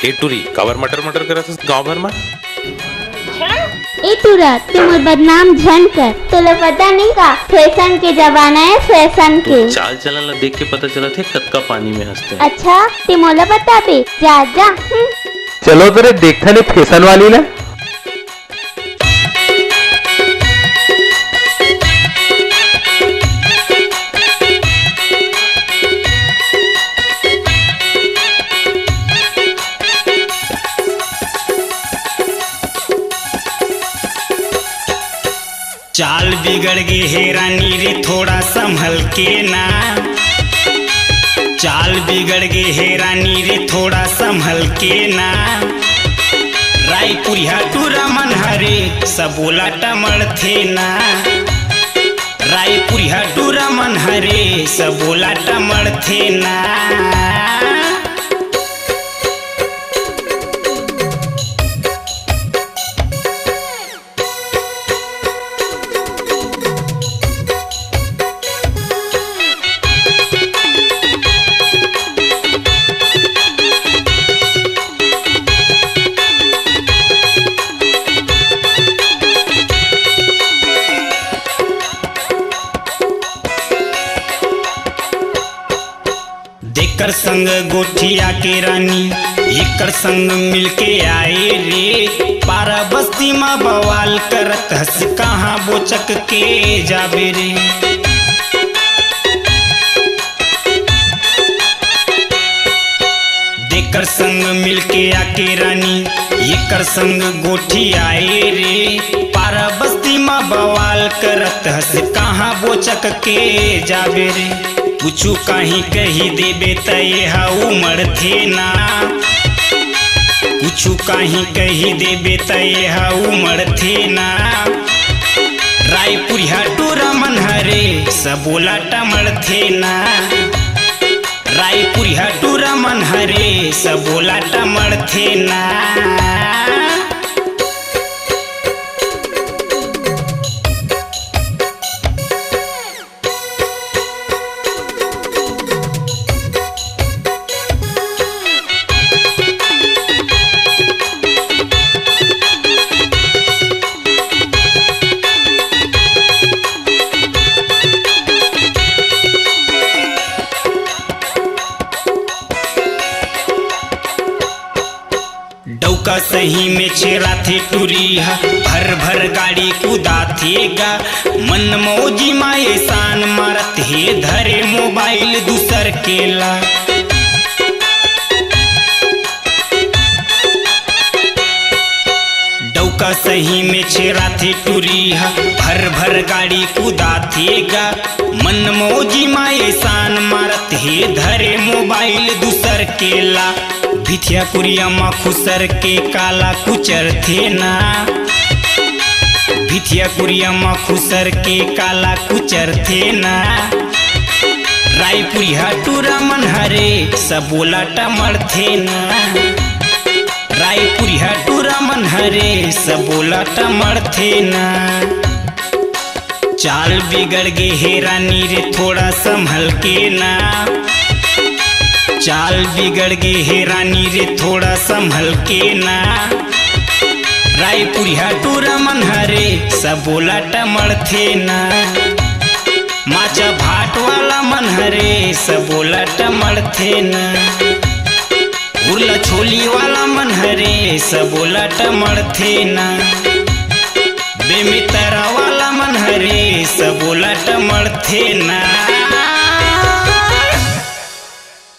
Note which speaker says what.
Speaker 1: ए टूरी कावर मटर मटर करत हस गांव भर में।
Speaker 2: ए टूरा तुम बदनाम झन कर, तुला पता नहीं का फैशन के जमाना है, फैशन के।
Speaker 1: चाल चलन ला देख के पता चला थे कतका पानी में हंसते।
Speaker 2: अच्छा ते मोला बता बे, जा जा।
Speaker 3: चलो तेरे देखा नहीं फैशन वाली ना।
Speaker 4: चाल बिगड़ गे हे रानी रे थोड़ा संभल के ना। चाल बिगड़ गे हे रानी रे थोड़ा संभल के ना। रायपुरिया टूरा मन हरे सबोला टमड़ थे ना। रायपुरिया टूरा मन हरे सबोला टमड़ थे ना। एकर संग गोठिया के रानी एकर संग मिलके आए रे। पारा बस्ती में बवाल करत हस कहाँ बोचक के जाबे रे। देकर संग मिलके आके रानी एकर संग गोठी आए रे। पारा बस्ती में बवाल करत हस कहाँ बोचक के जाबे रे। कुछ कहीं कही देबे तय उमड़ थे ना। कुछ कहीं कही देबे तय उमड़ थे ना। रायपुरिया टूरा मन हरे सबोला टमड़ थे ना। रायपुरिया टूरा मन हरे सबोला टमड़ थे ना। डौका सही में छेरा थे टूरिया भर भर गाड़ी कूदा थेगा। मन मौजी माए शान मारत हे धरे मोबाइल दूसर केला। डौका सही में छेरा थे टूरिया भर भर गाड़ी कूदा थेगा। मन मौजी माए शान मारत हे धरे मोबाइल दूसर केला। भिथिया कुरिया माँ खुसर के काला कुचर थे ना। भिथिया कुरिया माँ खुसर के काला कुचर थे ना। रायपुरिया टूरा मन हरे सबोला टमड़ थे ना। रायपुरिया टूरा मन हरे सबोला टमड़ थे ना। चाल बिगड़ गे हे रानी रे थोड़ा संभल के ना। चाल बिगड़ गे हे रानी रे थोड़ा संभल के ना। रायपुरिया टूरा मन हरे सबोला टमड़ थे ना। माचा भाट वाला मन हरे सबोला टमड़ थे ना। उर्ला छोली वाला मन हरे सबोला टमड़ थे ना। बेमितरा वाला